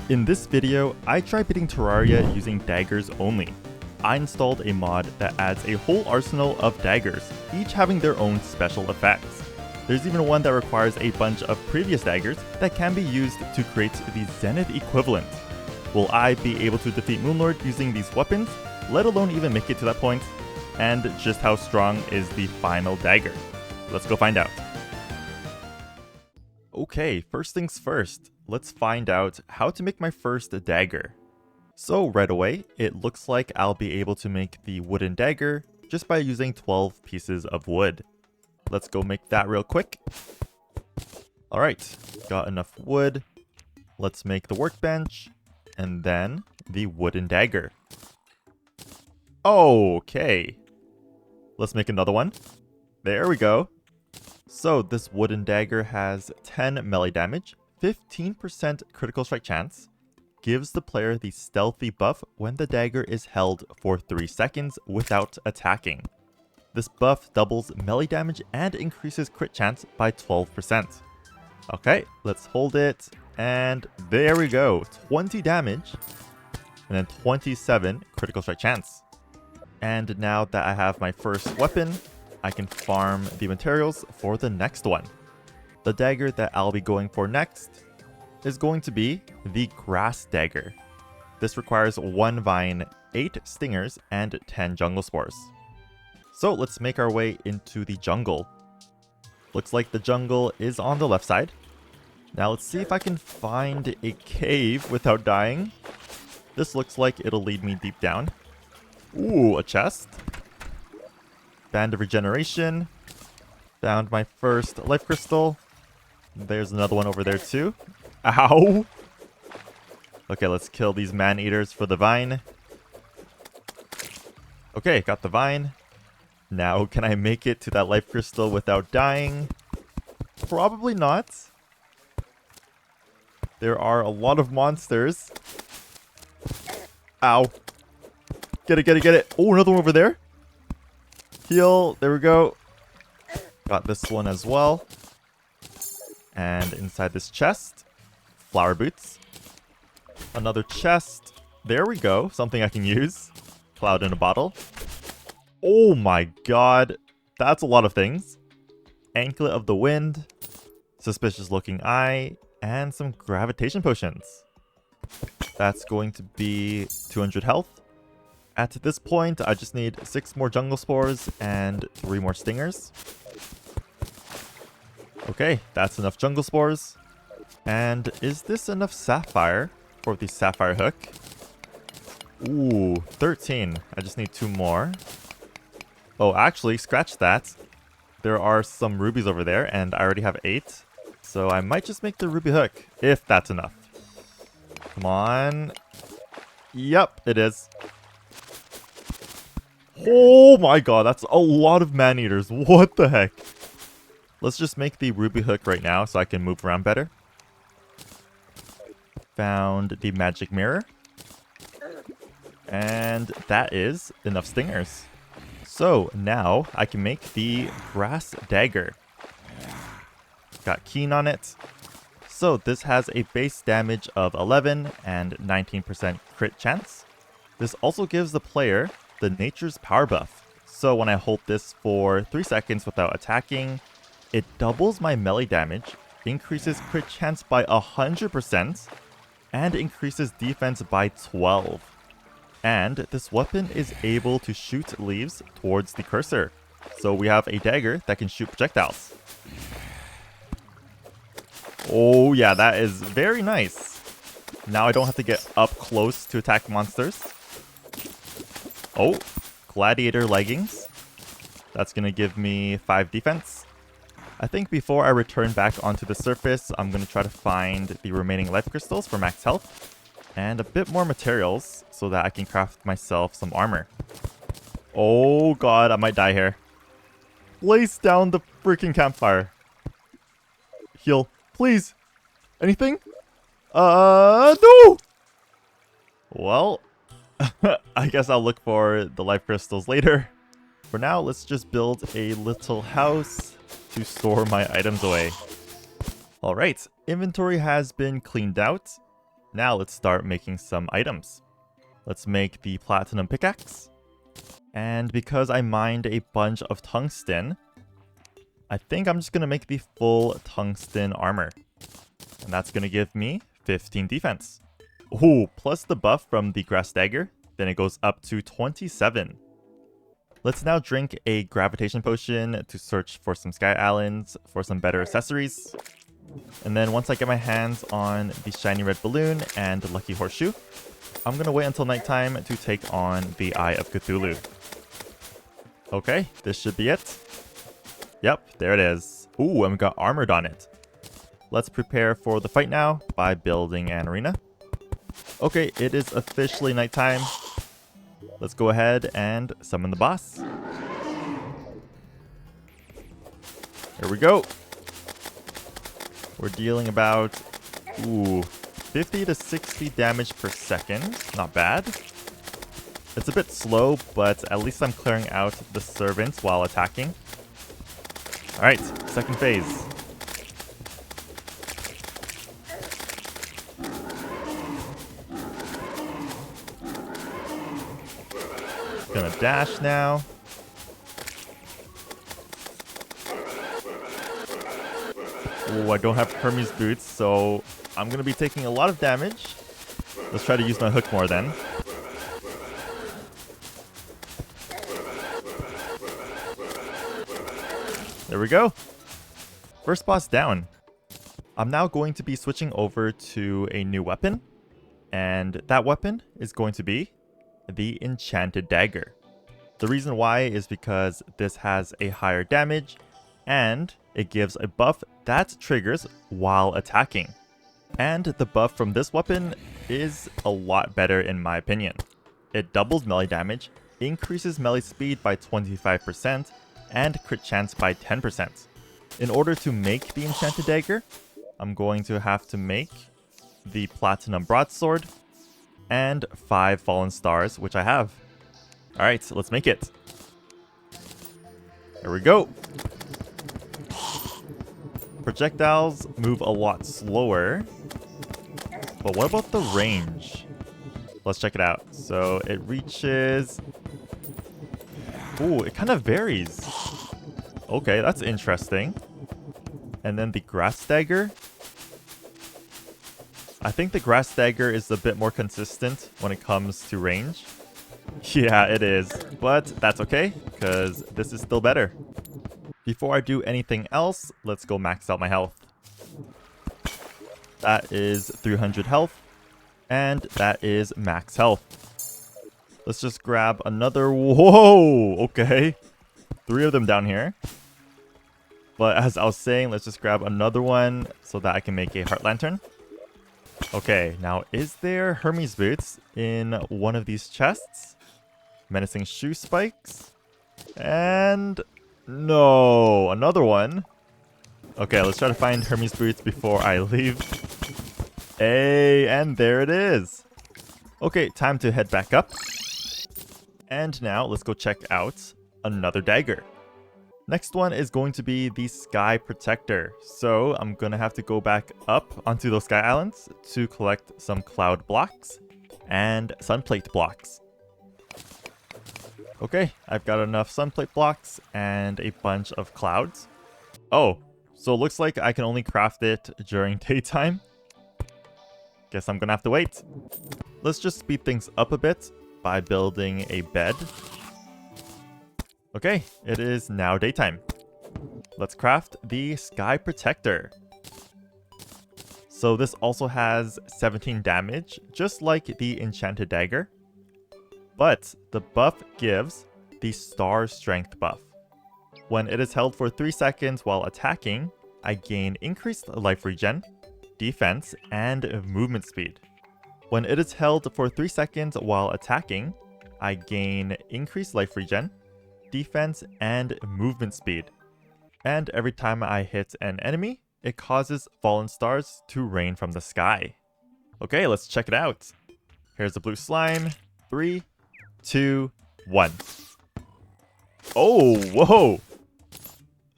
In this video, I tried beating Terraria using daggers only. I installed a mod that adds a whole arsenal of daggers, each having their own special effects. There's even one that requires a bunch of previous daggers that can be used to create the zenith equivalent. Will I be able to defeat Moonlord using these weapons, let alone even make it to that point? And just how strong is the final dagger? Let's go find out. Okay, first things first, let's find out how to make my first dagger. So right away, it looks like I'll be able to make the wooden dagger just by using 12 pieces of wood. Let's go make that real quick. Alright, got enough wood. Let's make the workbench, and then the wooden dagger. Okay, let's make another one. There we go. So this wooden dagger has 10 melee damage, 15% critical strike chance, gives the player the stealthy buff when the dagger is held for 3 seconds without attacking. This buff doubles melee damage and increases crit chance by 12%. Okay, let's hold it, and there we go, 20 damage, and then 27 critical strike chance. And now that I have my first weapon, I can farm the materials for the next one. The dagger that I'll be going for next is going to be the grass dagger. This requires 1 vine, 8 stingers, and 10 jungle spores. So let's make our way into the jungle. Looks like the jungle is on the left side. Now let's see if I can find a cave without dying. This looks like it'll lead me deep down. Ooh, a chest. Band of regeneration. Found my first life crystal. There's another one over there too. Ow! Okay, let's kill these man-eaters for the vine. Okay, got the vine. Now, can I make it to that life crystal without dying? Probably not. There are a lot of monsters. Ow. Get it, get it, get it. Oh, another one over there. Heal. There we go. Got this one as well. And inside this chest, flower boots. Another chest. There we go. Something I can use. Cloud in a bottle. Oh my god. That's a lot of things. Anklet of the Wind. Suspicious looking eye. And some gravitation potions. That's going to be 200 health. At this point, I just need 6 more jungle spores and 3 more stingers. Okay, that's enough jungle spores. And is this enough sapphire for the sapphire hook? Ooh, 13. I just need 2 more. Oh, actually, scratch that. There are some rubies over there, and I already have 8. So I might just make the ruby hook, if that's enough. Come on. Yep, it is. Oh my god, that's a lot of man-eaters. What the heck? Let's just make the ruby hook right now so I can move around better. Found the magic mirror. And that is enough stingers. So now I can make the grass dagger. Got keen on it. So this has a base damage of 11 and 19% crit chance. This also gives the player the nature's power buff. So when I hold this for 3 seconds without attacking, it doubles my melee damage, increases crit chance by 100%, and increases defense by 12. And this weapon is able to shoot leaves towards the cursor. So we have a dagger that can shoot projectiles. Oh yeah, that is very nice. Now I don't have to get up close to attack monsters. Oh, gladiator leggings. That's going to give me 5 defense. I think before I return back onto the surface, I'm going to try to find the remaining life crystals for max health. And a bit more materials so that I can craft myself some armor. Oh god, I might die here. Place down the freaking campfire. Heal. Please. Anything? No! Well, I guess I'll look for the life crystals later. For now, let's just build a little house to store my items away. Alright, inventory has been cleaned out. Now let's start making some items. Let's make the platinum pickaxe. And because I mined a bunch of tungsten, I think I'm just going to make the full tungsten armor. And that's going to give me 15 defense. Ooh, plus the buff from the grass dagger, then it goes up to 27. Let's now drink a gravitation potion to search for some sky islands for some better accessories. And then once I get my hands on the shiny red balloon and the lucky horseshoe, I'm going to wait until nighttime to take on the Eye of Cthulhu. Okay, this should be it. Yep, there it is. Ooh, and we got armored on it. Let's prepare for the fight now by building an arena. Okay, it is officially nighttime. Let's go ahead and summon the boss. Here we go. We're dealing about 50 to 60 damage per second. Not bad. It's a bit slow, but at least I'm clearing out the servants while attacking. Alright, second phase. Gonna dash now. Oh, I don't have Hermes boots, so I'm gonna be taking a lot of damage. Let's try to use my hook more then. There we go. First boss down. I'm now going to be switching over to a new weapon, and that weapon is going to be the Enchanted Dagger. The reason why is because this has a higher damage and it gives a buff that triggers while attacking. And the buff from this weapon is a lot better in my opinion. It doubles melee damage, increases melee speed by 25%, and crit chance by 10%. In order to make the Enchanted Dagger, I'm going to have to make the Platinum Broadsword and 5 Fallen Stars, which I have. Alright, so let's make it. Here we go. Projectiles move a lot slower, but what about the range? Let's check it out. So it reaches... Ooh, it kind of varies. Okay, that's interesting. And then the grass dagger. I think the grass dagger is a bit more consistent when it comes to range. Yeah, it is. But that's okay, because this is still better. Before I do anything else, let's go max out my health. That is 300 health. And that is max health. Let's just grab another... Whoa! Okay. 3 of them down here. But as I was saying, let's just grab another one so that I can make a heart lantern. Okay, now is there Hermes boots in one of these chests? Menacing shoe spikes. And... no! Another one. Okay, let's try to find Hermes boots before I leave. Hey, and there it is. Okay, time to head back up. And now let's go check out another dagger. Next one is going to be the Sky Protector. So I'm going to have to go back up onto those sky islands to collect some cloud blocks and sunplate blocks. Okay, I've got enough sunplate blocks and a bunch of clouds. Oh, so it looks like I can only craft it during daytime. Guess I'm gonna have to wait. Let's just speed things up a bit by building a bed. Okay, it is now daytime. Let's craft the Sky Protector. So this also has 17 damage, just like the Enchanted Dagger. But the buff gives the Star Strength buff. When it is held for 3 seconds while attacking, I gain increased life regen, defense, and movement speed. When it is held for 3 seconds while attacking, I gain increased life regen, defense, and movement speed. And every time I hit an enemy, it causes fallen stars to rain from the sky. Okay, let's check it out. Here's the blue slime. 3, 2, 1. Oh, whoa!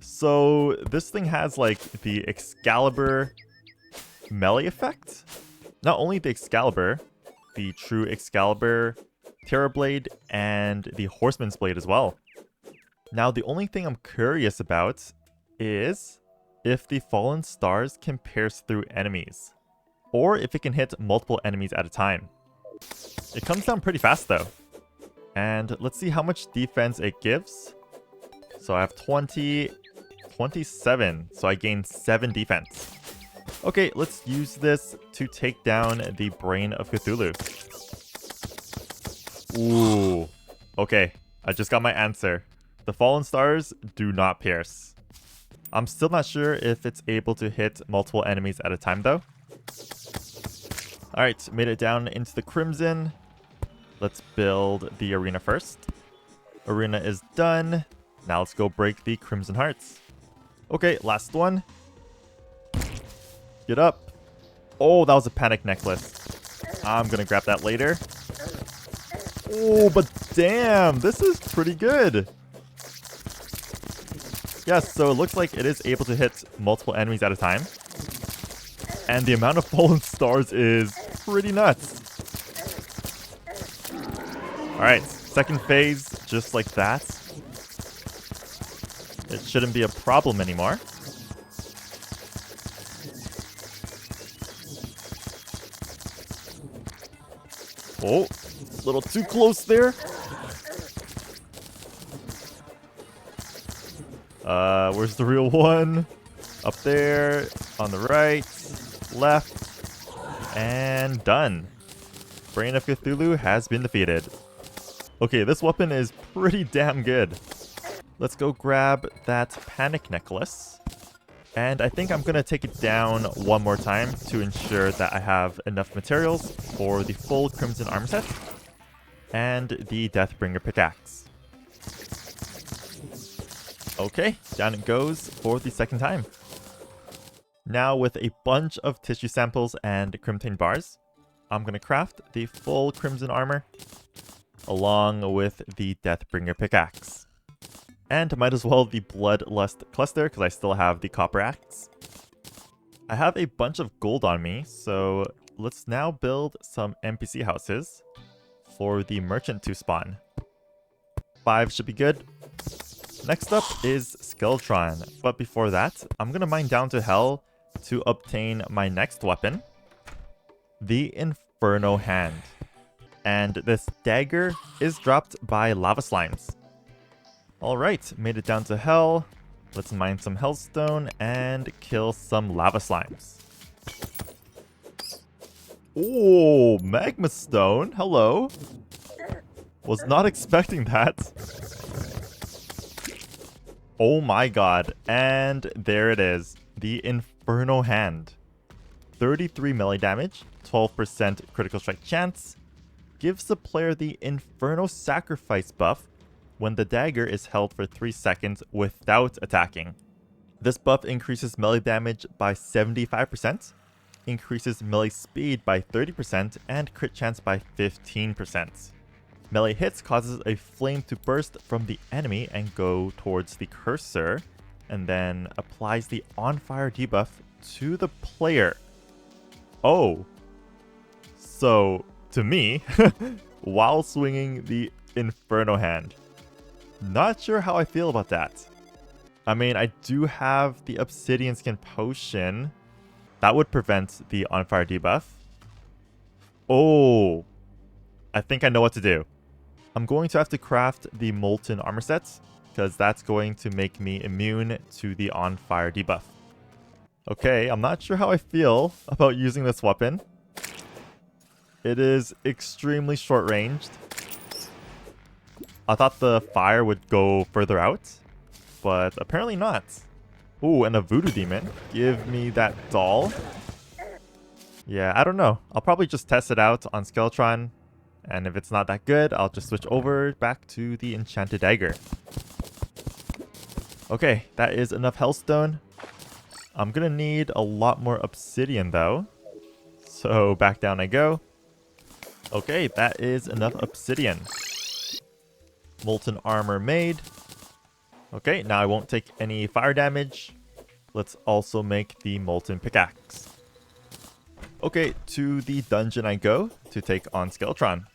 So this thing has like the Excavator melee effect. not only the Excalibur, the true Excalibur, Terrorblade, and the Horseman's Blade as well. Now, the only thing I'm curious about is if the Fallen Stars can pierce through enemies, or if it can hit multiple enemies at a time. It comes down pretty fast though. And let's see how much defense it gives. So I have 20, 27, so I gain 7 defense. Okay, let's use this to take down the Brain of Cthulhu. Ooh, okay, I just got my answer. The Fallen Stars do not pierce. I'm still not sure if it's able to hit multiple enemies at a time though. Alright, made it down into the Crimson. Let's build the arena first. Arena is done. Now let's go break the Crimson Hearts. Okay, last one. Get up. Oh, that was a panic necklace. I'm gonna grab that later. Oh, but damn, this is pretty good. Yes, so it looks like it is able to hit multiple enemies at a time. And the amount of Fallen Stars is pretty nuts. Alright, second phase, just like that. It shouldn't be a problem anymore. Oh, a little too close there. Where's the real one? Up there, on the right, left, and done. Brain of Cthulhu has been defeated. Okay, this weapon is pretty damn good. Let's go grab that panic necklace. And I think I'm gonna take it down one more time to ensure that I have enough materials for the full Crimson armor set and the Deathbringer pickaxe. Okay, down it goes for the second time. Now with a bunch of tissue samples and Crimtane bars, I'm gonna craft the full Crimson armor along with the Deathbringer pickaxe. And might as well the Bloodlust cluster because I still have the copper axe. I have a bunch of gold on me, so let's now build some NPC houses for the merchant to spawn. 5 should be good. Next up is Skeletron, but before that, I'm gonna mine down to hell to obtain my next weapon, the Inferno Hand. And this dagger is dropped by lava slimes. Alright, made it down to hell. Let's mine some hellstone and kill some lava slimes. Oh, magma stone. Hello. Was not expecting that. Oh my god. And there it is. The Inferno Hand. 33 melee damage, 12% critical strike chance. Gives the player the Inferno Sacrifice buff when the dagger is held for 3 seconds without attacking. This buff increases melee damage by 75%, increases melee speed by 30%, and crit chance by 15%. Melee hits causes a flame to burst from the enemy and go towards the cursor, and then applies the on fire debuff to the player. Oh. So, to me, while swinging the Inferno Hand. Not sure how I feel about that. I mean, I do have the Obsidian Skin Potion. That would prevent the on fire debuff. Oh. I think I know what to do. I'm going to have to craft the Molten Armor set, because that's going to make me immune to the on fire debuff. Okay, I'm not sure how I feel about using this weapon. It is extremely short-ranged. I thought the fire would go further out, but apparently not. Ooh, and a voodoo demon. Give me that doll. Yeah, I don't know. I'll probably just test it out on Skeletron, and if it's not that good, I'll just switch over back to the enchanted dagger. Okay, that is enough hellstone. I'm gonna need a lot more obsidian though. So back down I go. Okay, that is enough obsidian. Molten armor made. Okay, now I won't take any fire damage. Let's also make the molten pickaxe. Okay, to the dungeon I go to take on Skeletron.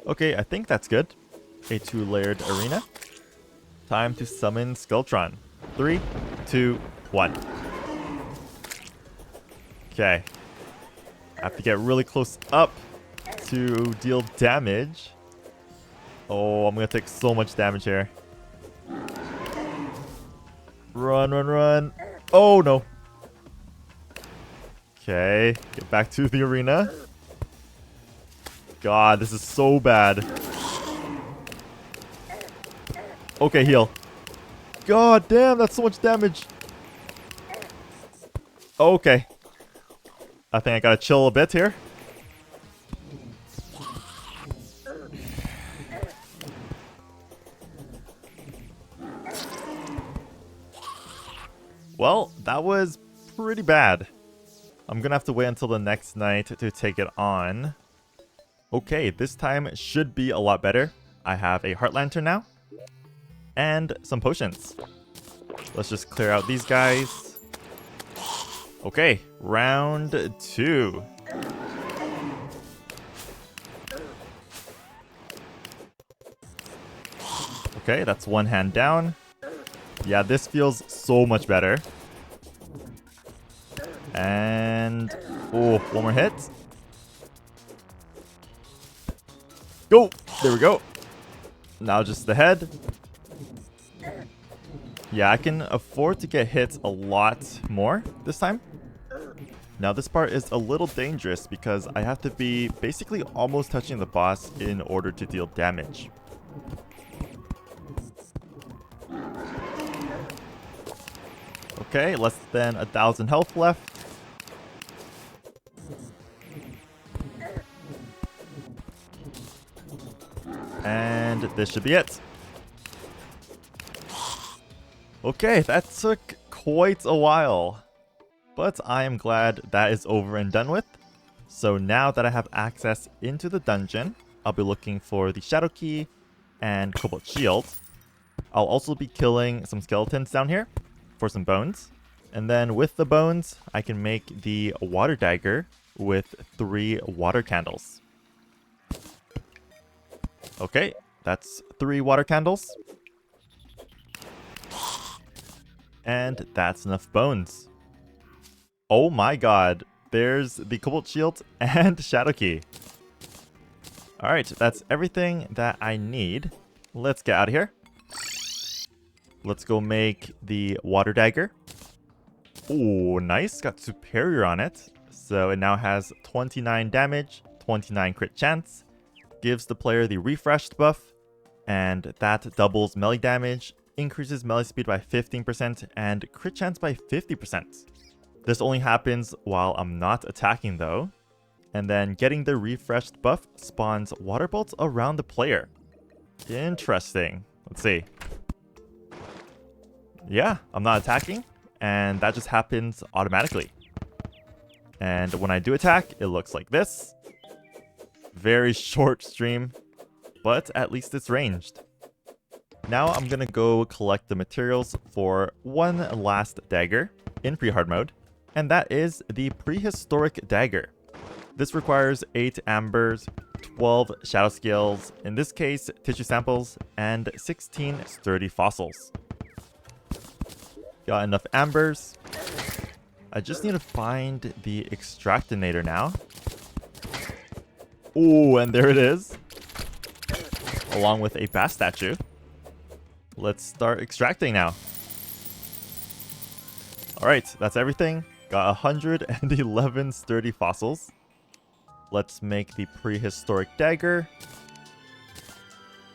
Okay, I think that's good. A 2-layered arena. Time to summon Skeletron. 3, 2, 1. Okay. I have to get really close up to deal damage. Oh, I'm gonna take so much damage here. Run, run, run. Oh, no. Okay, get back to the arena. God, this is so bad. Okay, heal. God damn, that's so much damage. Okay. I think I gotta chill a bit here. Well, that was pretty bad. I'm gonna have to wait until the next night to take it on. Okay, this time should be a lot better. I have a Heart Lantern now. And some potions. Let's just clear out these guys. Okay, round 2. Okay, that's one hand down. Yeah, this feels so much better. And... oh, one more hit. Go! There we go. Now just the head. Yeah, I can afford to get hit a lot more this time. Now this part is a little dangerous because I have to be basically almost touching the boss in order to deal damage. Okay, less than 1,000 health left. And this should be it. Okay, that took quite a while. But I am glad that is over and done with. So now that I have access into the dungeon, I'll be looking for the Shadow Key and Cobalt Shield. I'll also be killing some skeletons down here for some bones. And then with the bones, I can make the Water Dagger with 3 water candles. Okay, that's 3 water candles. And that's enough bones. Oh my god, there's the Cobalt Shield and Shadow Key. Alright, that's everything that I need. Let's get out of here. Let's go make the Water Dagger. Oh, nice. Got Superior on it. So it now has 29 damage, 29 crit chance. Gives the player the refreshed buff. And that doubles melee damage, increases melee speed by 15%, and crit chance by 50%. This only happens while I'm not attacking though. And then getting the refreshed buff spawns water bolts around the player. Interesting. Let's see. Yeah, I'm not attacking, and that just happens automatically. And when I do attack, it looks like this. Very short stream, but at least it's ranged. Now I'm gonna go collect the materials for one last dagger in pre-hard mode, and that is the Prehistoric Dagger. This requires 8 ambers, 12 shadow scales, in this case tissue samples, and 16 sturdy fossils. Got enough ambers. I just need to find the extractinator now. Oh, and there it is. Along with a bass statue. Let's start extracting now. Alright, that's everything. Got 111 sturdy fossils. Let's make the Prehistoric Dagger.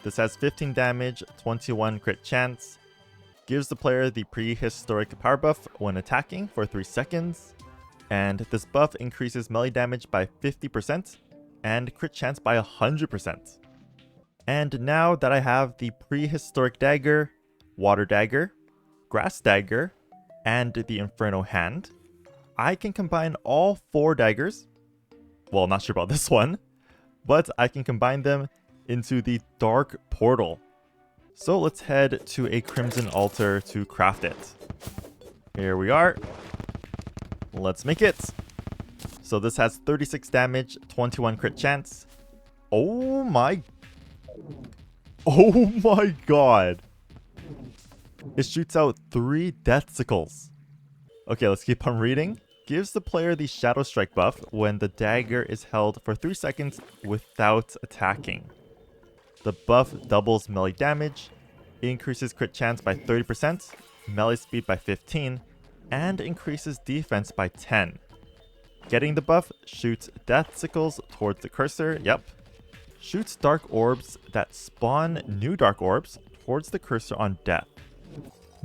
This has 15 damage, 21 crit chance. Gives the player the Prehistoric power buff when attacking for 3 seconds. And this buff increases melee damage by 50% and crit chance by 100%. And now that I have the Prehistoric Dagger, Water Dagger, Grass Dagger, and the Inferno Hand, I can combine all 4 daggers. Well, not sure about this one, but I can combine them into the Dark Portal. So let's head to a Crimson Altar to craft it. Here we are. Let's make it. So this has 36 damage, 21 crit chance. Oh my god. It shoots out 3 death sickles. Okay, let's keep on reading. Gives the player the Shadow Strike buff when the dagger is held for 3 seconds without attacking. The buff doubles melee damage, increases crit chance by 30%, melee speed by 15, and increases defense by 10. Getting the buff shoots death sickles towards the cursor, yep. Shoots dark orbs that spawn new dark orbs towards the cursor on death.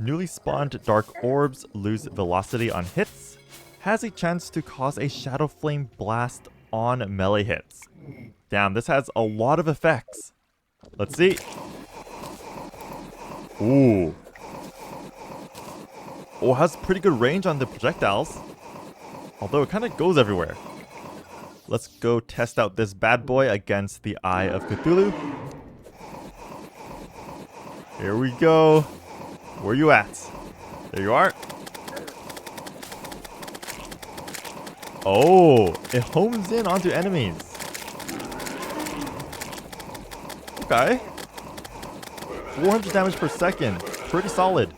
Newly spawned dark orbs lose velocity on hits. Has a chance to cause a Shadow Flame blast on melee hits. Damn, this has a lot of effects. Let's see. Ooh. Oh, it has pretty good range on the projectiles. Although it kind of goes everywhere. Let's go test out this bad boy against the Eye of Cthulhu. Here we go. Where you at? There you are. Oh, it homes in onto enemies. Okay. 400 damage per second. Pretty solid.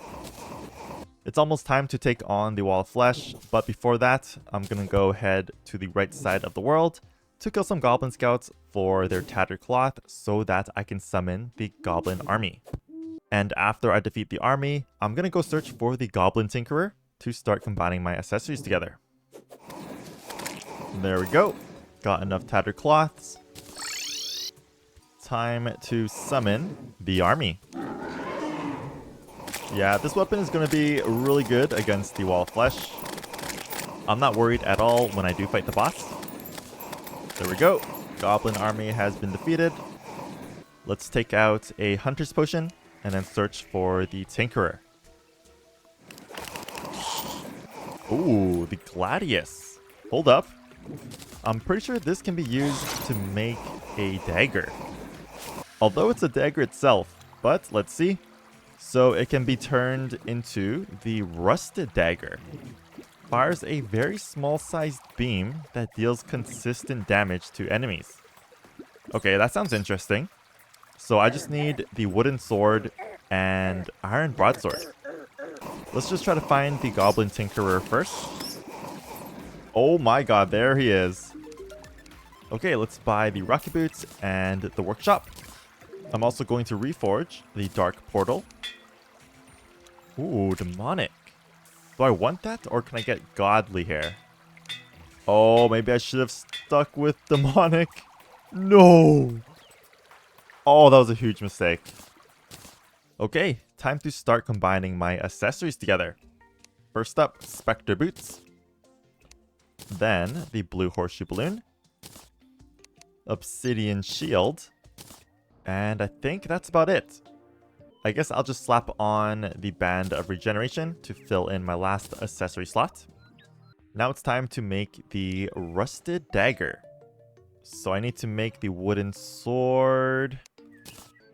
It's almost time to take on the Wall of Flesh, but before that, I'm gonna go head to the right side of the world to kill some Goblin Scouts for their tattered cloth so that I can summon the Goblin army. And after I defeat the army, I'm gonna go search for the Goblin Tinkerer to start combining my accessories together. There we go. Got enough tattered cloths. Time to summon the army. Yeah, this weapon is going to be really good against the Wall of Flesh. I'm not worried at all when I do fight the boss. There we go. Goblin army has been defeated. Let's take out a Hunter's Potion and then search for the Tinkerer. Ooh, the Gladius. Hold up. I'm pretty sure this can be used to make a dagger. Although it's a dagger itself, but let's see. So it can be turned into the Rusted Dagger. Fires a very small sized beam that deals consistent damage to enemies. Okay, that sounds interesting. So I just need the wooden sword and iron broadsword. Let's just try to find the Goblin Tinkerer first. Oh my god, there he is. Okay, let's buy the Rocky Boots and the Workshop. I'm also going to reforge the Dark Portal. Ooh, Demonic. Do I want that or can I get Godly here? Oh, maybe I should have stuck with Demonic. No! Oh, that was a huge mistake. Okay, time to start combining my accessories together. First up, Spectre Boots. Then, the Blue Horseshoe Balloon. Obsidian Shield. And I think that's about it. I guess I'll just slap on the Band of Regeneration to fill in my last accessory slot. Now it's time to make the Rusted Dagger. So I need to make the wooden sword.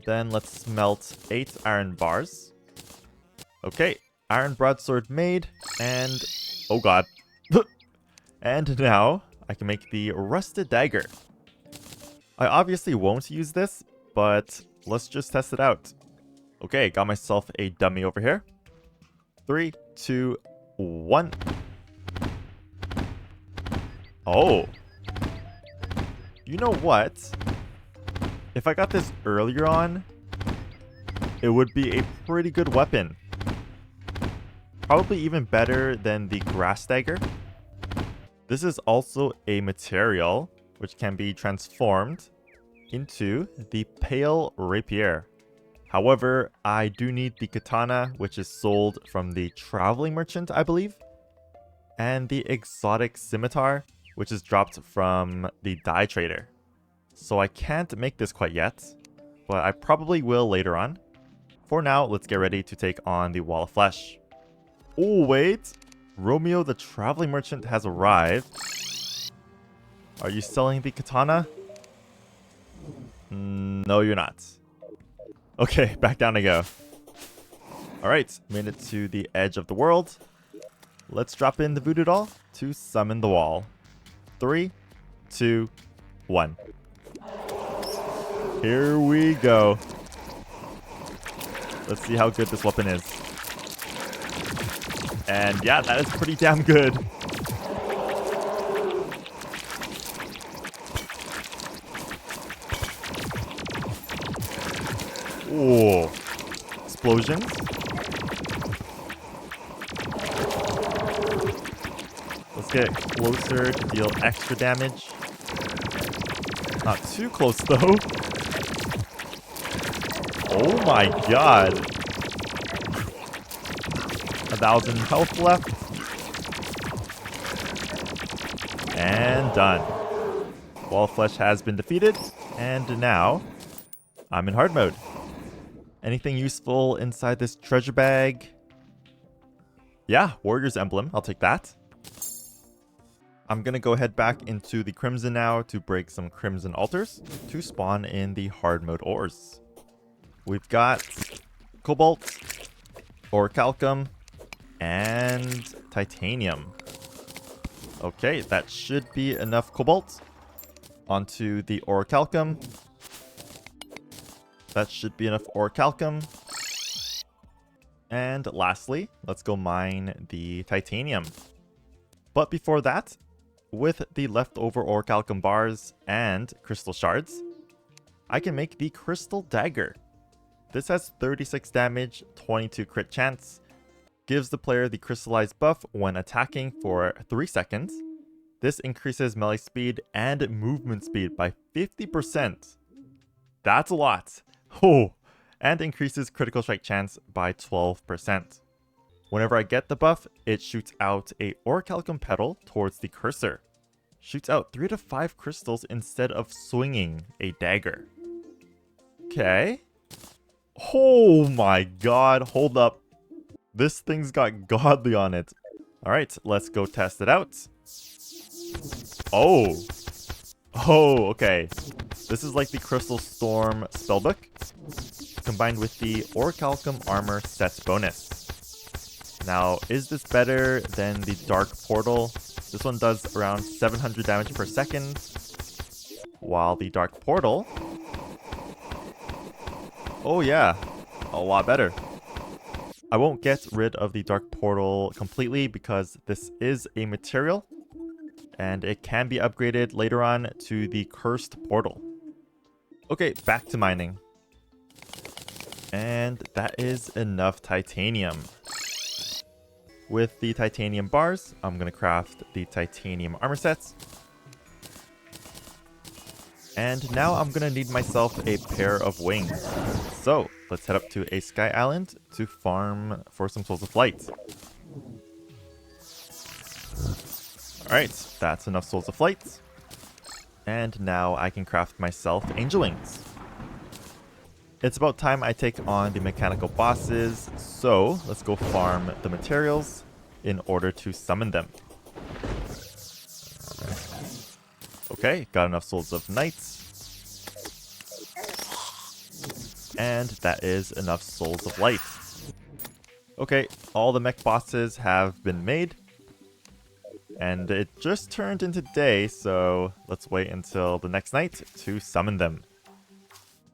Then let's smelt 8 iron bars. Okay, iron broadsword made, and oh god. And now I can make the Rusted Dagger. I obviously won't use this, but let's just test it out. Okay, got myself a dummy over here. 3, 2, 1. Oh. You know what? If I got this earlier on, it would be a pretty good weapon. Probably even better than the Grass Dagger. This is also a material which can be transformed into the Pale Rapier. However, I do need the Katana, which is sold from the Traveling Merchant, I believe. And the Exotic Scimitar, which is dropped from the Dye Trader. So I can't make this quite yet, but I probably will later on. For now, let's get ready to take on the Wall of Flesh. Oh, wait! Romeo the Traveling Merchant has arrived. Are you selling the Katana? No, you're not. Okay, back down I go. Alright, made it to the edge of the world. Let's drop in the Voodoo Doll to summon the wall. 3, 2, 1. Here we go. Let's see how good this weapon is. And yeah, that is pretty damn good. Ooh. Explosions. Let's get closer to deal extra damage. Not too close though. Oh my god. 1,000 health left. And done. Wall Flesh has been defeated. And now, I'm in hard mode. Anything useful inside this treasure bag? Yeah, Warrior's Emblem. I'll take that. I'm going to go head back into the Crimson now to break some Crimson Altars to spawn in the hard mode ores. We've got Cobalt, Orichalcum, and Titanium. Okay, that should be enough Cobalt. Onto the Orichalcum. That should be enough Orichalcum. And lastly, let's go mine the Titanium. But before that, with the leftover Orichalcum bars and crystal shards, I can make the Crystal Dagger. This has 36 damage, 22 crit chance, gives the player the crystallized buff when attacking for 3 seconds. This increases melee speed and movement speed by 50%. That's a lot. Oh, and increases critical strike chance by 12%. Whenever I get the buff, it shoots out a Orichalcum petal towards the cursor. Shoots out 3 to 5 crystals instead of swinging a dagger. Okay. Oh my god, hold up. This thing's got godly on it. Alright, let's go test it out. Oh. Oh, okay. This is like the Crystal Storm spellbook, combined with the Orichalcum armor set bonus. Now, is this better than the Dark Portal? This one does around 700 damage per second, while the Dark Portal... Oh yeah, a lot better. I won't get rid of the Dark Portal completely because this is a material, and it can be upgraded later on to the Cursed Portal. Okay, back to mining. And that is enough titanium. With the titanium bars, I'm going to craft the titanium armor sets. And now I'm going to need myself a pair of wings. So, let's head up to a sky island to farm for some Souls of Light. Alright, that's enough Souls of Light. And now I can craft myself angel wings. It's about time I take on the mechanical bosses, so let's go farm the materials in order to summon them. Okay, got enough Souls of Knights. And that is enough Souls of Light. Okay, all the mech bosses have been made. And it just turned into day, so let's wait until the next night to summon them.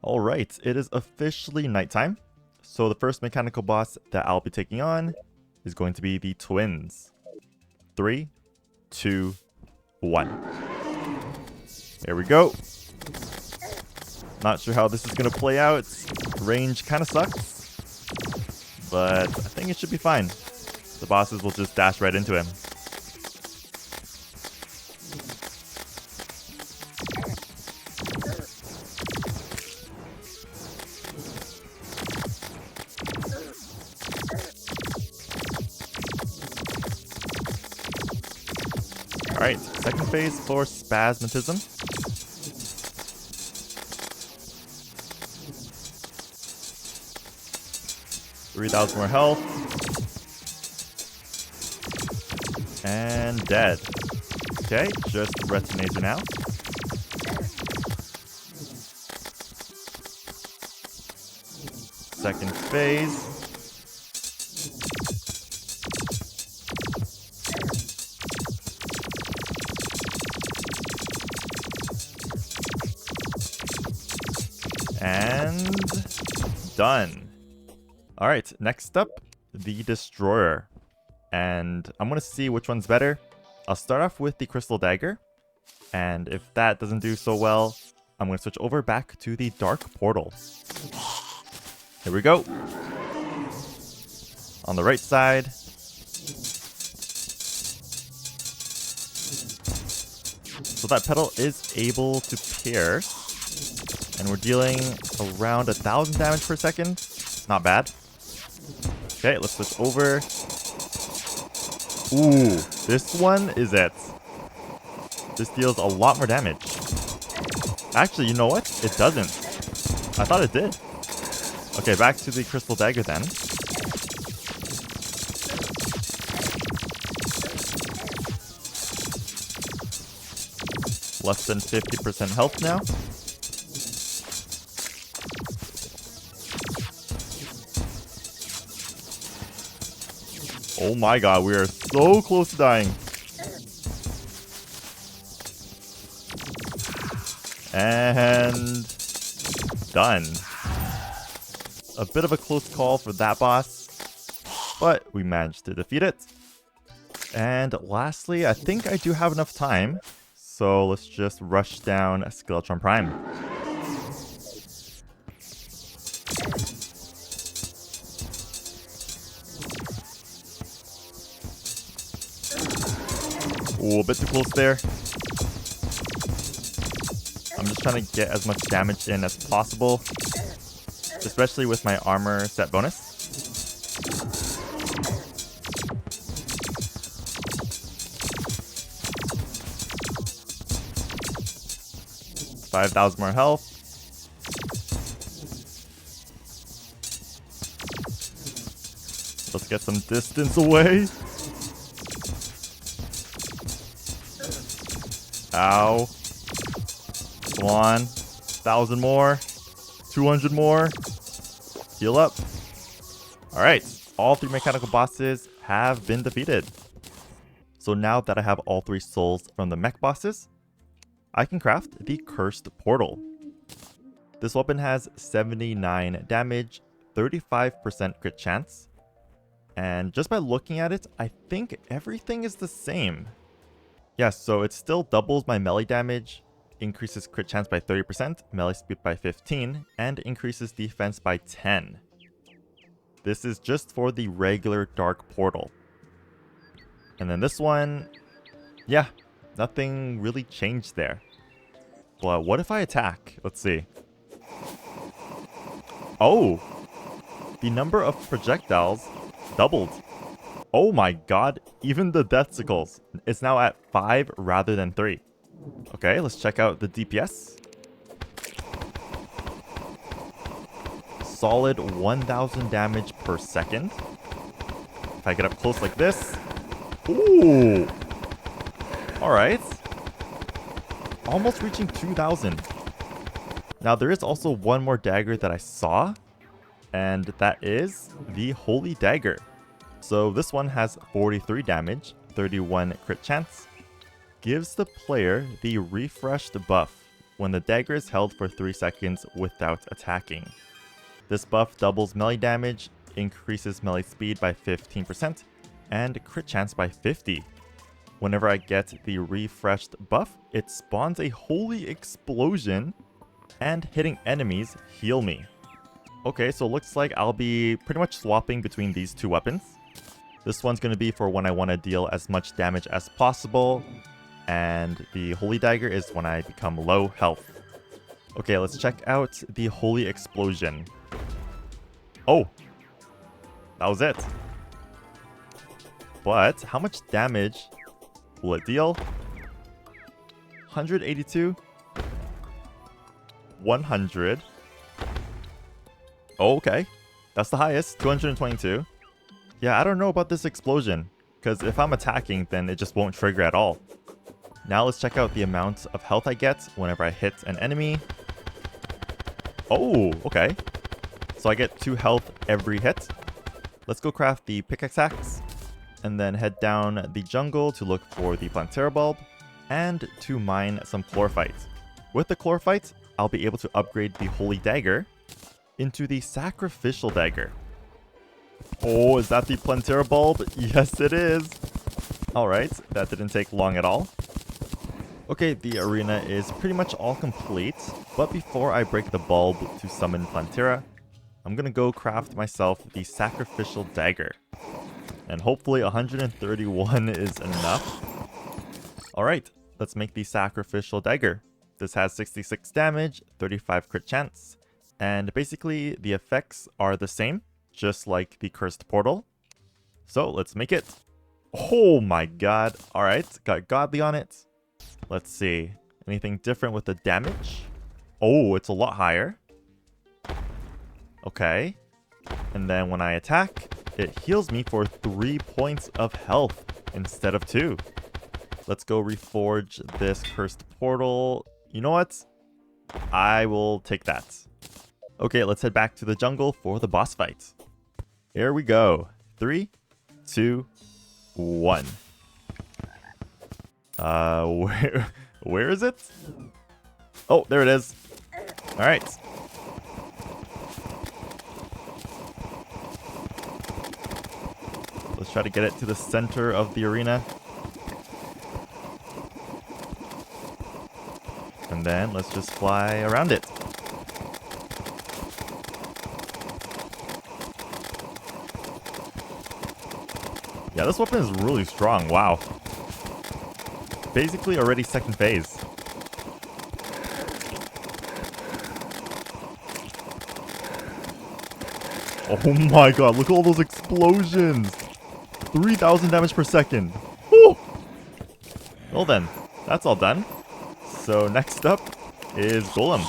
Alright, it is officially nighttime. So the first mechanical boss that I'll be taking on is going to be the twins. 3, 2, 1. There we go. Not sure how this is going to play out. Range kind of sucks, but I think it should be fine. The bosses will just dash right into him. Alright, second phase for Spasmatism. $3,000 more health. And dead. Okay, just Retinator now. Second phase. And done. Alright, next up, the Destroyer. And I'm going to see which one's better. I'll start off with the Crystal Dagger. And if that doesn't do so well, I'm going to switch over back to the Dark Portal. Here we go. On the right side. So that petal is able to pierce. And we're dealing around 1,000 damage per second. Not bad. Okay, let's switch over. Ooh, this one is it. This deals a lot more damage. Actually, you know what? It doesn't. I thought it did. Okay, back to the Crystal Dagger then. Less than 50% health now. Oh my god, we are so close to dying. And done. A bit of a close call for that boss, but we managed to defeat it. And lastly, I think I do have enough time, so let's just rush down Skeletron Prime. Ooh, a bit too close there. I'm just trying to get as much damage in as possible, especially with my armor set bonus. $5,000 more health. Let's get some distance away. Ow. Come on. 1,000 more. 200 more. Heal up. Alright. All 3 mechanical bosses have been defeated. So now that I have all 3 souls from the mech bosses, I can craft the Cursed Portal. This weapon has 79 damage, 35% crit chance. And just by looking at it, I think everything is the same. Yeah, so it still doubles my melee damage, increases crit chance by 30%, melee speed by 15, and increases defense by 10. This is just for the regular Dark Portal. And then this one, yeah, nothing really changed there. But what if I attack? Let's see. Oh! The number of projectiles doubled. Oh my god, even the Deathsicles is now at 5 rather than 3. Okay, let's check out the DPS. Solid 1,000 damage per second. If I get up close like this. Ooh! Alright. Almost reaching 2,000. Now there is also one more dagger that I saw. And that is the Holy Dagger. So this one has 43 damage, 31 crit chance. Gives the player the refreshed buff when the dagger is held for 3 seconds without attacking. This buff doubles melee damage, increases melee speed by 15%, and crit chance by 50. Whenever I get the refreshed buff, it spawns a holy explosion, and hitting enemies heal me. Okay, so it looks like I'll be pretty much swapping between these 2 weapons. This one's going to be for when I want to deal as much damage as possible, and the Holy Dagger is when I become low health. Okay, let's check out the Holy Explosion. Oh! That was it. But how much damage will it deal? 182? 100? Oh, okay. That's the highest, 222. Yeah, I don't know about this explosion, because if I'm attacking, then it just won't trigger at all. Now let's check out the amount of health I get whenever I hit an enemy. Oh, okay. So I get 2 health every hit. Let's go craft the pickaxe axe, and then head down the jungle to look for the Plantera bulb, and to mine some chlorophyte. With the chlorophyte, I'll be able to upgrade the Holy Dagger into the Sacrificial Dagger. Oh, is that the Plantera bulb? Yes, it is. Alright, that didn't take long at all. Okay, the arena is pretty much all complete, but before I break the bulb to summon Plantera, I'm gonna go craft myself the Sacrificial Dagger. And hopefully 131 is enough. Alright, let's make the Sacrificial Dagger. This has 66 damage, 35 crit chance, and basically the effects are the same, just like the Cursed Portal. So let's make it. Oh my god. Alright, got Godly on it. Let's see. Anything different with the damage? Oh, it's a lot higher. Okay. And then when I attack, it heals me for 3 points of health instead of 2. Let's go reforge this Cursed Portal. You know what? I will take that. Okay, let's head back to the jungle for the boss fight. Here we go. 3, 2, 1. Where is it? Oh, there it is. All right. Let's try to get it to the center of the arena. And then let's just fly around it. Yeah, this weapon is really strong. Wow. Basically already second phase. Oh my god, look at all those explosions! 3,000 damage per second. Woo! Well then, that's all done. So next up is Golem.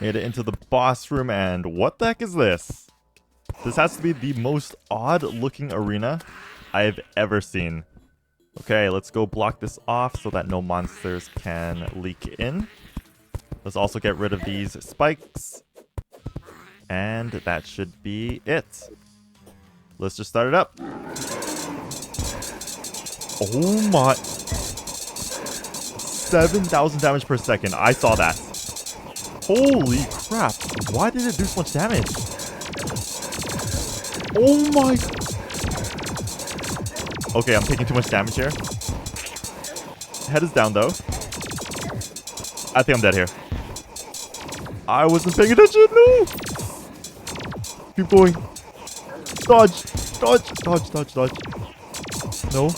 Made it into the boss room, and what the heck is this? This has to be the most odd looking arena I've ever seen. Okay, let's go block this off so that no monsters can leak in. Let's also get rid of these spikes. And that should be it. Let's just start it up. Oh my... 7,000 damage per second. I saw that. Holy crap. Why did it do so much damage? Oh my... Okay, I'm taking too much damage here. Head is down though. I think I'm dead here. I wasn't paying attention. No! Keep going. Dodge! Dodge! Dodge! Dodge! Dodge! No.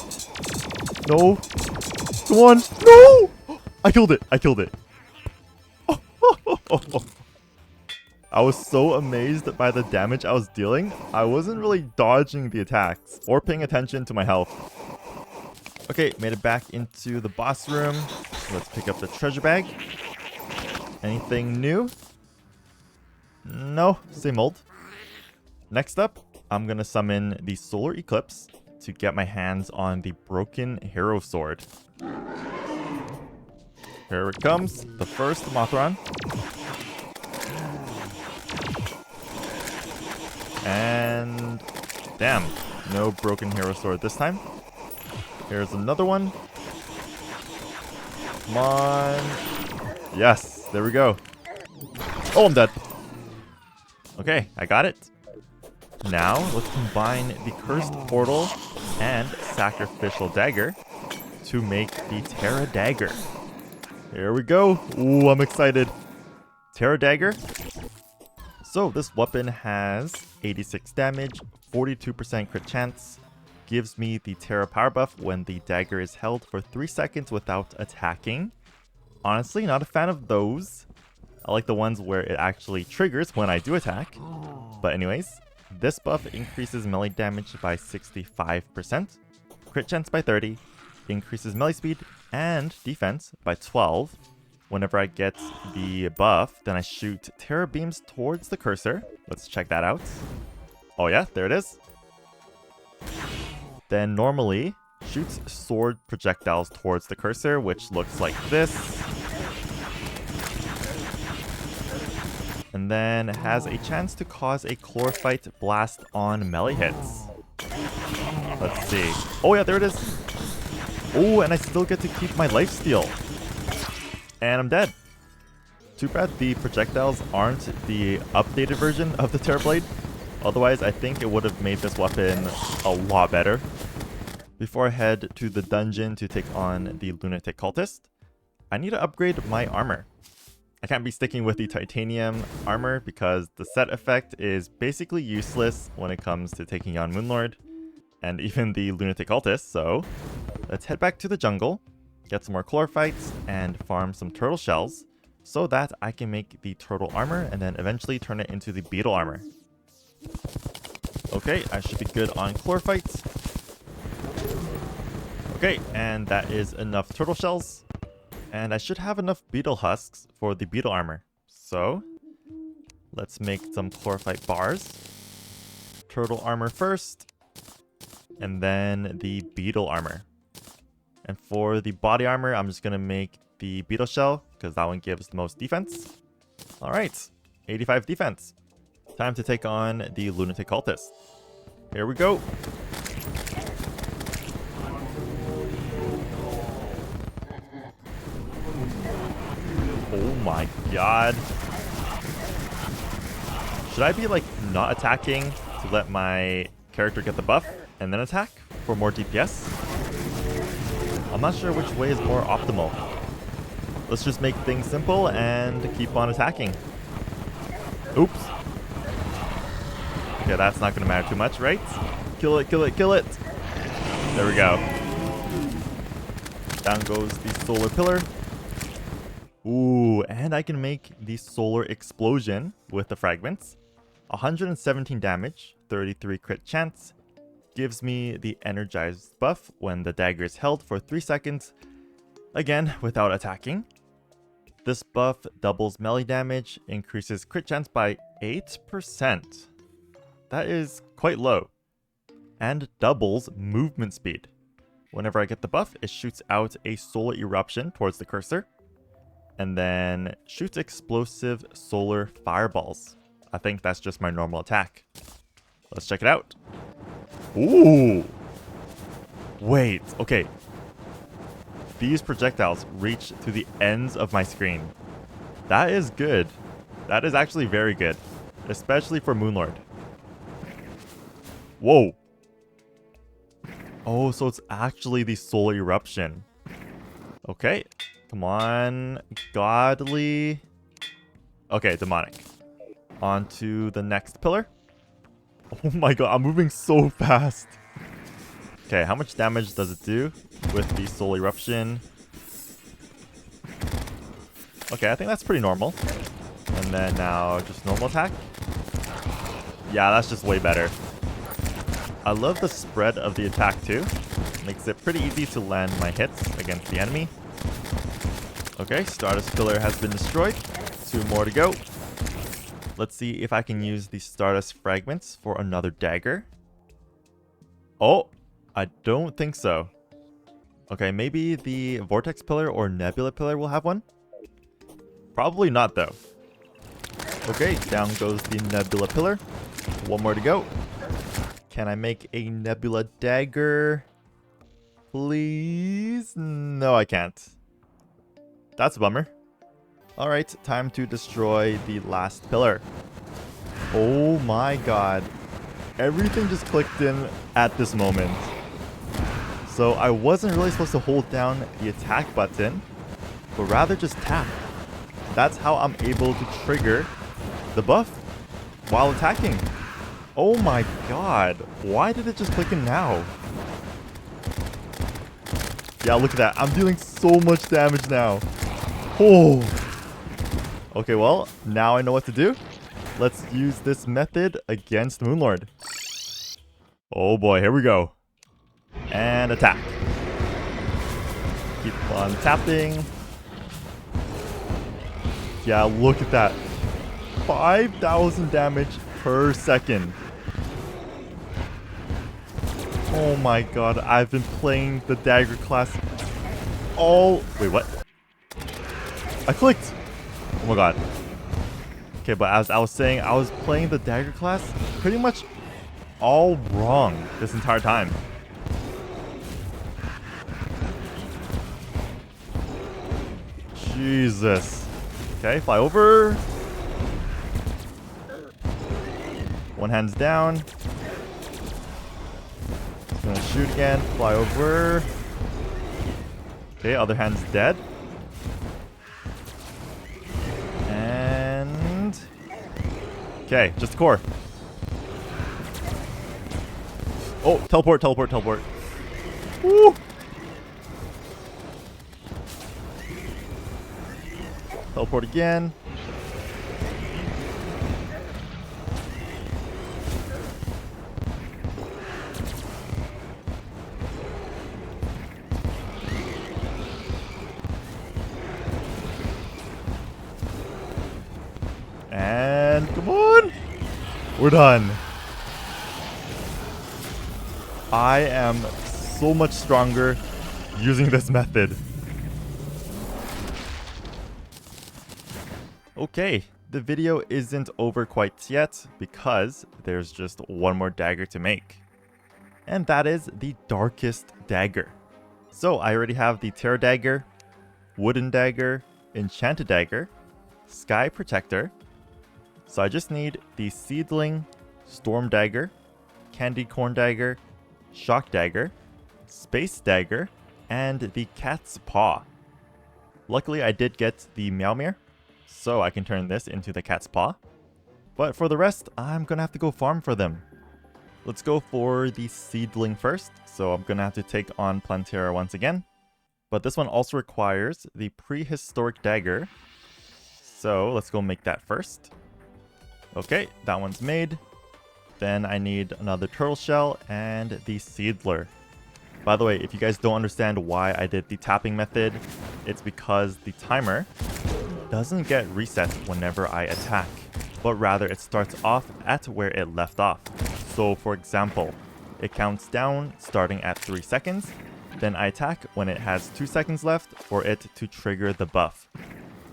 No. Come on. No! I killed it. I killed it. I was so amazed by the damage I was dealing. I wasn't really dodging the attacks or paying attention to my health. Okay, made it back into the boss room. Let's pick up the treasure bag. Anything new? No, same old. Next up, I'm gonna summon the Solar Eclipse to get my hands on the Broken Hero Sword. Here it comes, the first Mothron. And damn, no Broken Hero Sword this time. Here's another one. Come on. Yes, there we go. Oh, I'm dead. Okay, I got it. Now, let's combine the Cursed Portal and Sacrificial Dagger to make the Terra Dagger. Here we go. Ooh, I'm excited. Terra Dagger. So, this weapon has 86 damage, 42% crit chance, gives me the Terra power buff when the dagger is held for 3 seconds without attacking. Honestly, not a fan of those. I like the ones where it actually triggers when I do attack. But anyways, this buff increases melee damage by 65%, crit chance by 30, increases melee speed and defense by 12. Whenever I get the buff, then I shoot Terra beams towards the cursor. Let's check that out. Oh yeah, there it is. Then normally shoots sword projectiles towards the cursor, which looks like this. And then has a chance to cause a Chlorophyte blast on melee hits. Let's see. Oh yeah, there it is. Oh, and I still get to keep my lifesteal. And I'm dead. Too bad the projectiles aren't the updated version of the Terra Blade. Otherwise, I think it would have made this weapon a lot better. Before I head to the dungeon to take on the lunatic cultist, I need to upgrade my armor. I can't be sticking with the titanium armor because the set effect is basically useless when it comes to taking on Moonlord and even the lunatic cultist. So let's head back to the jungle, get some more chlorophytes, and farm some turtle shells so that I can make the turtle armor and then eventually turn it into the beetle armor. Okay, I should be good on chlorophytes. Okay, and that is enough turtle shells. And I should have enough beetle husks for the beetle armor. So let's make some chlorophyte bars. Turtle armor first, and then the beetle armor. And for the body armor, I'm just going to make the beetle shell because that one gives the most defense. Alright, 85 defense. Time to take on the lunatic cultist. Here we go. Oh my god. Should I be like not attacking to let my character get the buff and then attack for more DPS? I'm not sure which way is more optimal. Let's just make things simple and keep on attacking. Oops. Okay, that's not going to matter too much, right? Kill it, kill it, kill it. There we go. Down goes the solar pillar. Ooh, and I can make the solar explosion with the fragments. 117 damage, 33 crit chance. Gives me the energized buff when the dagger is held for 3 seconds. Again, without attacking. This buff doubles melee damage, increases crit chance by 8%. That is quite low. And doubles movement speed. Whenever I get the buff, it shoots out a solar eruption towards the cursor. And then shoots explosive solar fireballs. I think that's just my normal attack. Let's check it out. Ooh! Wait, okay. These projectiles reach to the ends of my screen. That is good. That is actually very good. Especially for Moonlord. Whoa! Oh, so it's actually the solar eruption. Okay. Come on, godly. Okay, demonic. On to the next pillar. Oh my god, I'm moving so fast. Okay, how much damage does it do with the soul eruption? Okay, I think that's pretty normal. And then now just normal attack. Yeah, that's just way better. I love the spread of the attack too. Makes it pretty easy to land my hits against the enemy. Okay, Stardust Pillar has been destroyed. 2 more to go. Let's see if I can use the Stardust Fragments for another dagger. Oh, I don't think so. Okay, maybe the Vortex Pillar or Nebula Pillar will have one? Probably not though. Okay, down goes the Nebula Pillar. 1 more to go. Can I make a Nebula Dagger? Please? No, I can't. That's a bummer. Alright, time to destroy the last pillar. Oh my god. Everything just clicked in at this moment. So I wasn't really supposed to hold down the attack button, but rather just tap. That's how I'm able to trigger the buff while attacking. Oh my god. Why did it just click in now? Yeah, look at that. I'm dealing so much damage now. Oh. Okay, well, now I know what to do. Let's use this method against Moonlord. Oh boy, here we go. And attack. Keep on tapping. Yeah, look at that. 5,000 damage per second. Oh my god, I've been playing the Dagger class all... Wait, what? I clicked! Oh my god. Okay, but as I was saying, I was playing the Dagger class pretty much all wrong this entire time. Jesus. Okay, fly over. One hand's down. Gonna shoot again, fly over. Okay, other hand's dead. And... okay, just the core. Oh, teleport, teleport, teleport. Woo! Teleport again. And come on! We're done. I am so much stronger using this method. Okay, the video isn't over quite yet because there's just one more dagger to make. And that is the darkest dagger. So I already have the Terra Dagger, Wooden Dagger, Enchanted Dagger, Sky Protector. So I just need the Seedling, Storm Dagger, Candy Corn Dagger, Shock Dagger, Space Dagger, and the Cat's Paw. Luckily I did get the Meowmere, so I can turn this into the Cat's Paw. But for the rest, I'm gonna have to go farm for them. Let's go for the Seedling first, so I'm gonna have to take on Plantera once again. But this one also requires the Prehistoric Dagger, so let's go make that first. Okay, that one's made. Then I need another turtle shell and the Seedler. By the way, if you guys don't understand why I did the tapping method, it's because the timer doesn't get reset whenever I attack, but rather it starts off at where it left off. So for example, it counts down starting at 3 seconds, then I attack when it has 2 seconds left for it to trigger the buff.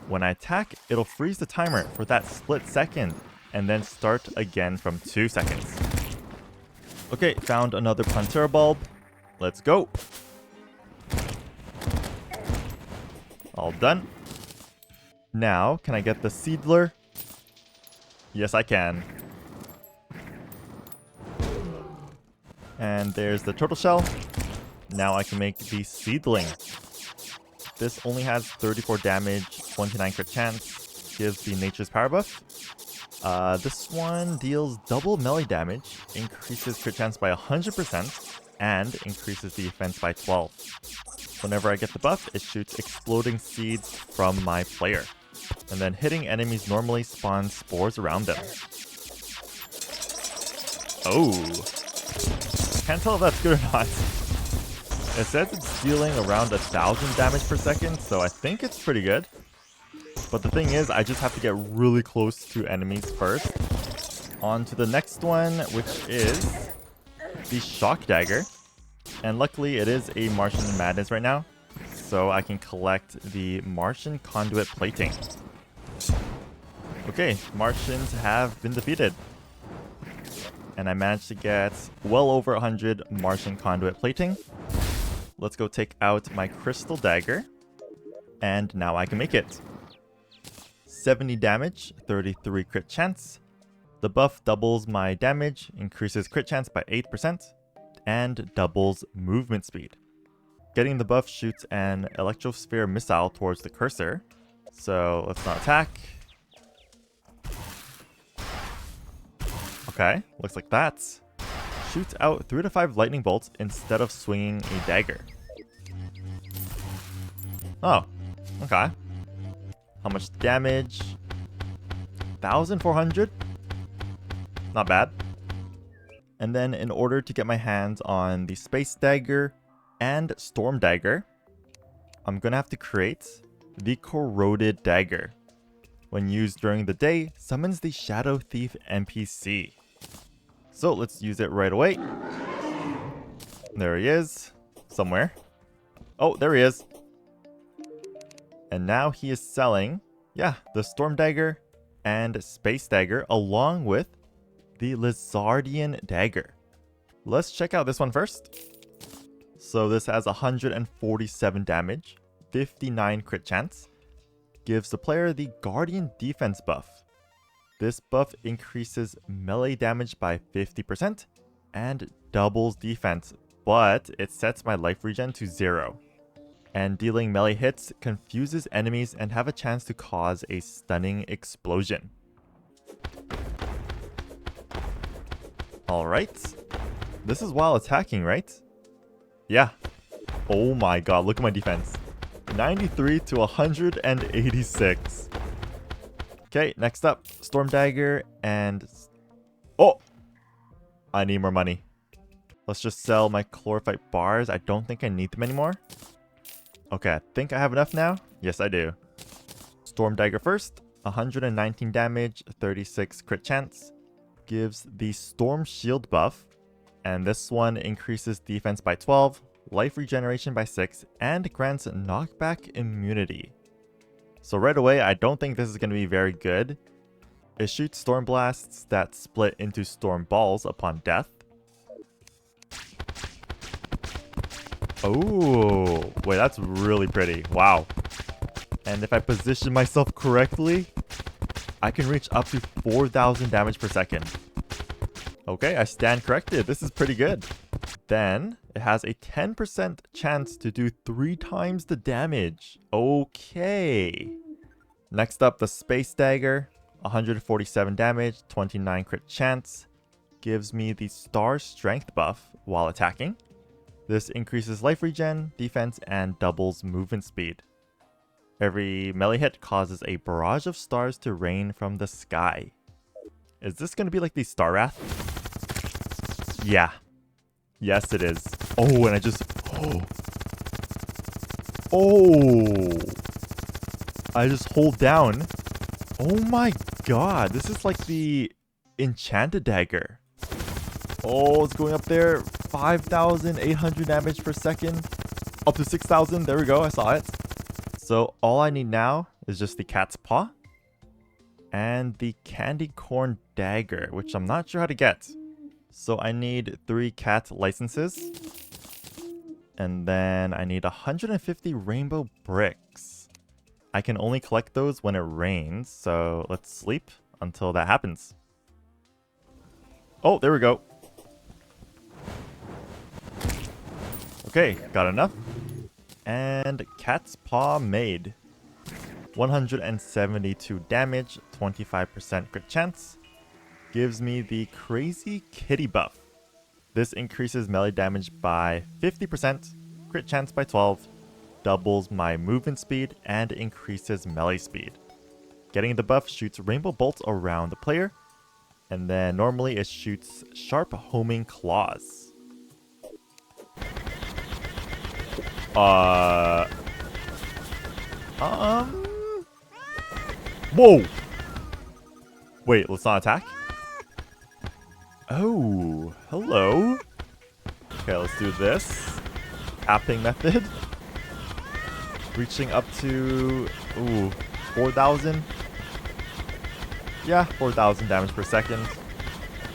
When I attack, it'll freeze the timer for that split second, and then start again from 2 seconds. Okay, found another Plantera bulb. Let's go. All done. Now, can I get the Seedler? Yes, I can. And there's the turtle shell. Now I can make the Seedling. This only has 34 damage, 29 crit chance, gives the Nature's Power buff. This one deals double melee damage, increases crit chance by 100%, and increases the defense by 12. Whenever I get the buff, it shoots exploding seeds from my player. And then hitting enemies normally spawns spores around them. Oh. Can't tell if that's good or not. It says it's dealing around 1,000 damage per second, so I think it's pretty good. But the thing is, I just have to get really close to enemies first. On to the next one, which is the Shock Dagger. And luckily, it is a Martian Madness right now, so I can collect the Martian Conduit Plating. Okay, Martians have been defeated. And I managed to get well over 100 Martian Conduit Plating. Let's go take out my Crystal Dagger. And now I can make it. 70 damage, 33 crit chance. The buff doubles my damage, increases crit chance by 8%, and doubles movement speed. Getting the buff shoots an Electrosphere missile towards the cursor. So let's not attack. Okay, looks like that. Shoots out 3 to 5 lightning bolts instead of swinging a dagger. Oh, okay. How much damage? 1,400? Not bad. And then in order to get my hands on the Space Dagger and Storm Dagger, I'm gonna have to create the Corroded Dagger. When used during the day, summons the Shadow Thief NPC. So let's use it right away. There he is. Somewhere. Oh, there he is. And now he is selling, the Storm Dagger and Space Dagger along with the Lizardian Dagger. Let's check out this one first. So this has 147 damage, 59 crit chance, gives the player the Guardian Defense buff. This buff increases melee damage by 50% and doubles defense, but it sets my life regen to 0. And dealing melee hits confuses enemies and have a chance to cause a stunning explosion. Alright. This is while attacking, right? Yeah. Oh my god, look at my defense. 93 to 186. Okay, next up, Storm Dagger and... Oh! I need more money. Let's just sell my chlorophyte bars. I don't think I need them anymore. Okay, I think I have enough now. Yes, I do. Storm Dagger first. 119 damage, 36 crit chance. Gives the Storm Shield buff. And this one increases defense by 12, life regeneration by 6, and grants knockback immunity. So right away, I don't think this is going to be very good. It shoots storm blasts that split into storm balls upon death. Oh, wait, that's really pretty. Wow. And if I position myself correctly, I can reach up to 4,000 damage per second. Okay, I stand corrected. This is pretty good. Then, it has a 10% chance to do 3 times the damage. Okay. Next up, the Space Dagger. 147 damage, 29 crit chance. Gives me the Star Strength buff while attacking. This increases life regen, defense, and doubles movement speed. Every melee hit causes a barrage of stars to rain from the sky. Is this going to be like the Star Wrath? Yeah. Yes, it is. Oh, and I just... Oh! I just hold down. Oh my god, this is like the Enchanted Dagger. Oh, it's going up there. 5,800 damage per second. Up to 6,000. There we go, I saw it. So all I need now is just the Cat's Paw. And the Candy Corn Dagger, which I'm not sure how to get. So I need 3 cat licenses. And then I need 150 rainbow bricks. I can only collect those when it rains, so let's sleep until that happens. Oh, there we go. Okay, got enough. And Cat's Paw made. 172 damage, 25% crit chance. Gives me the Crazy Kitty buff. This increases melee damage by 50%, crit chance by 12, doubles my movement speed, and increases melee speed. Getting the buff shoots rainbow bolts around the player, and then normally it shoots sharp homing claws. Whoa! Wait, let's not attack? Oh, hello. Okay, let's do this. Tapping method. Reaching up to, 4,000. Yeah, 4,000 damage per second.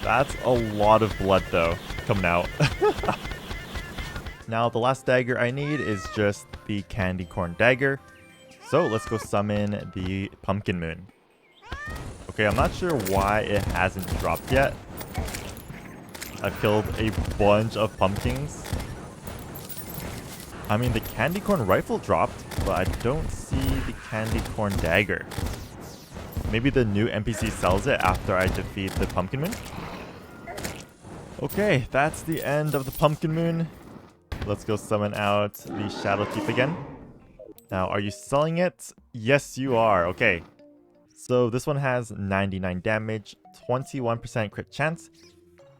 That's a lot of blood though, coming out. Now the last dagger I need is just the Candy Corn Dagger. So let's go summon the Pumpkin Moon. Okay, I'm not sure why it hasn't dropped yet. I've killed a bunch of pumpkins. I mean, the Candy Corn Rifle dropped, but I don't see the Candy Corn Dagger. Maybe the new NPC sells it after I defeat the Pumpkin Moon? Okay, that's the end of the Pumpkin Moon. Let's go summon out the Shadow Thief again. Now, are you selling it? Yes, you are. Okay. So this one has 99 damage, 21% crit chance,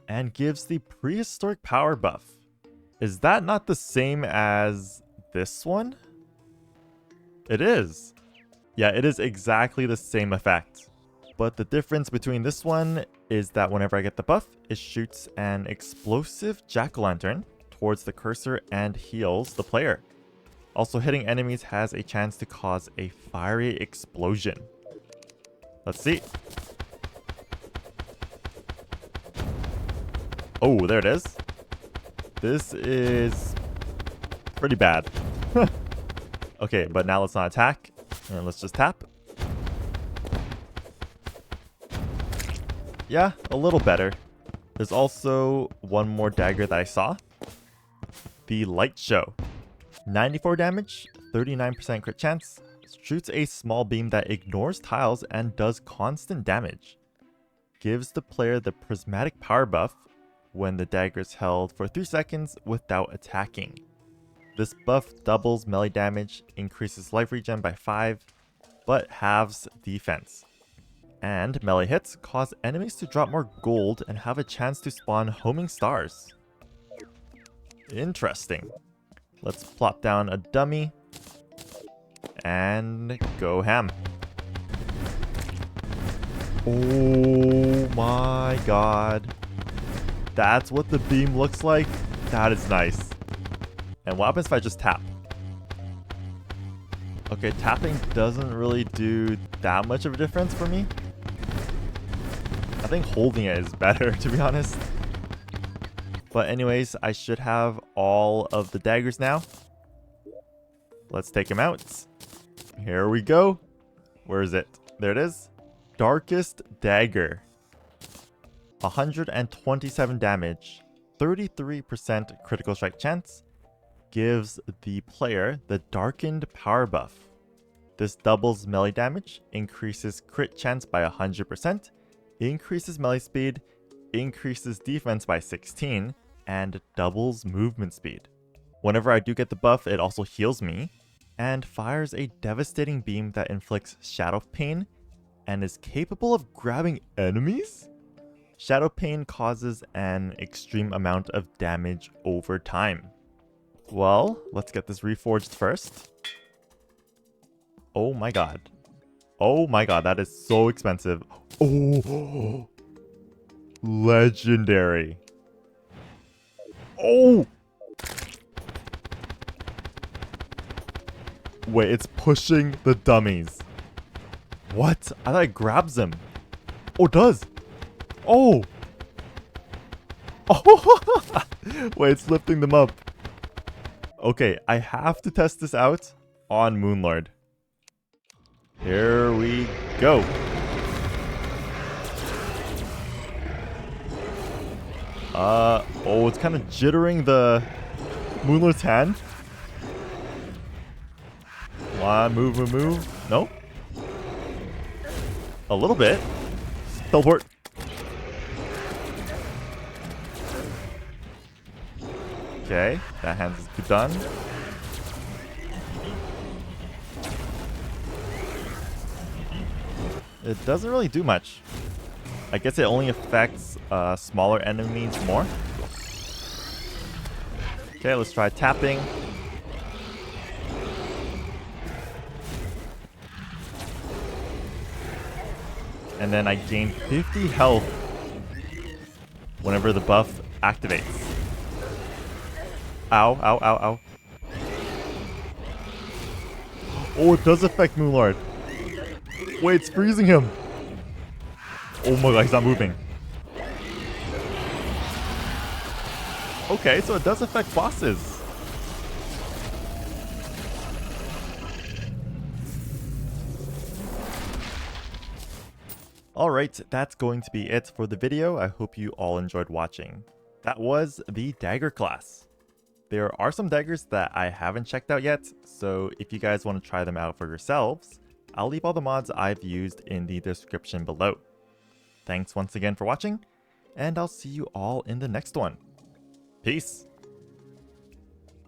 and gives the Prehistoric Power buff. Is that not the same as this one? It is. Yeah, it is exactly the same effect. But the difference between this one is that whenever I get the buff, it shoots an explosive jack-o'-lantern towards the cursor and heals the player. Also, hitting enemies has a chance to cause a fiery explosion. Let's see. Oh, there it is. This is pretty bad. Okay, but now let's not attack. And let's just tap. Yeah, a little better. There's also one more dagger that I saw. The Light Show. 94 damage, 39% crit chance. Shoots a small beam that ignores tiles and does constant damage. Gives the player the prismatic power buff when the dagger is held for 3 seconds without attacking. This buff doubles melee damage, increases life regen by 5, but halves defense. And melee hits cause enemies to drop more gold and have a chance to spawn homing stars. Interesting. Let's plop down a dummy and go ham. Oh my god. That's what the beam looks like? That is nice. And what happens if I just tap? Okay, tapping doesn't really do that much of a difference for me. I think holding it is better, to be honest. But anyways, I should have all of the daggers now. Let's take them out. Here we go. Where is it? There it is. Darkest Dagger. 127 damage, 33% critical strike chance. Gives the player the darkened power buff. This doubles melee damage, increases crit chance by 100%, increases melee speed, increases defense by 16, and doubles movement speed. Whenever I do get the buff, it also heals me, and fires a devastating beam that inflicts shadow pain, and is capable of grabbing enemies? Shadow pain causes an extreme amount of damage over time. Well, let's get this reforged first. Oh my god. Oh my god, that is so expensive. Oh, legendary. Oh! Wait, it's pushing the dummies. What? I thought it grabs them. Oh, it does. Oh! Oh! Wait, it's lifting them up. Okay, I have to test this out on Moonlord. Here we go. Oh, it's kind of jittering the Moonlord's hand. Come on, move, move, move. No? A little bit. Teleport. Okay, that hand is done. It doesn't really do much. I guess it only affects smaller enemies more. Okay, let's try tapping. And then I gain 50 health whenever the buff activates. Ow, ow, ow, ow. Oh, it does affect Moonlord. Wait, it's freezing him. Oh my god, he's not moving. Okay, so it does affect bosses. Alright, that's going to be it for the video. I hope you all enjoyed watching. That was the Dagger class. There are some daggers that I haven't checked out yet, so if you guys want to try them out for yourselves, I'll leave all the mods I've used in the description below. Thanks once again for watching, and I'll see you all in the next one. Peace!